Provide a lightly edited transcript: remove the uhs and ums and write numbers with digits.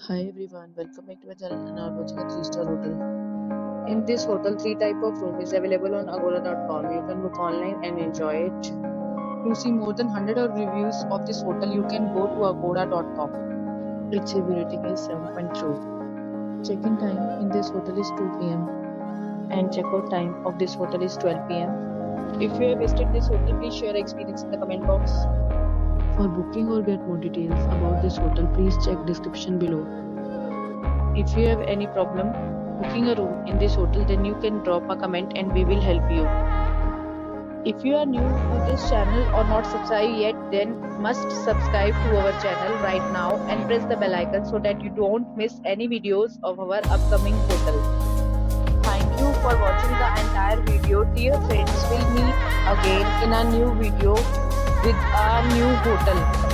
Hi everyone, welcome back to my channel and are watching a 3-star hotel. In this hotel, three type of room is available on agoda.com. You can book online and enjoy it. To see more than 100 of reviews of this hotel, you can go to agoda.com. Its review rating is 7.2. Check-in time in this hotel is 2 p.m. and check-out time of this hotel is 12 p.m. If you have visited this hotel, please share your experience in the comment box. For booking or get more details about this hotel, please check description below. If you have any problem booking a room in this hotel, then you can drop a comment and we will help you. If you are new to this channel or not subscribed yet, then must subscribe to our channel right now and press the bell icon so that you don't miss any videos of our upcoming hotel. Thank you for watching the entire video. Dear friends, we'll meet again in a new video with a new hotel.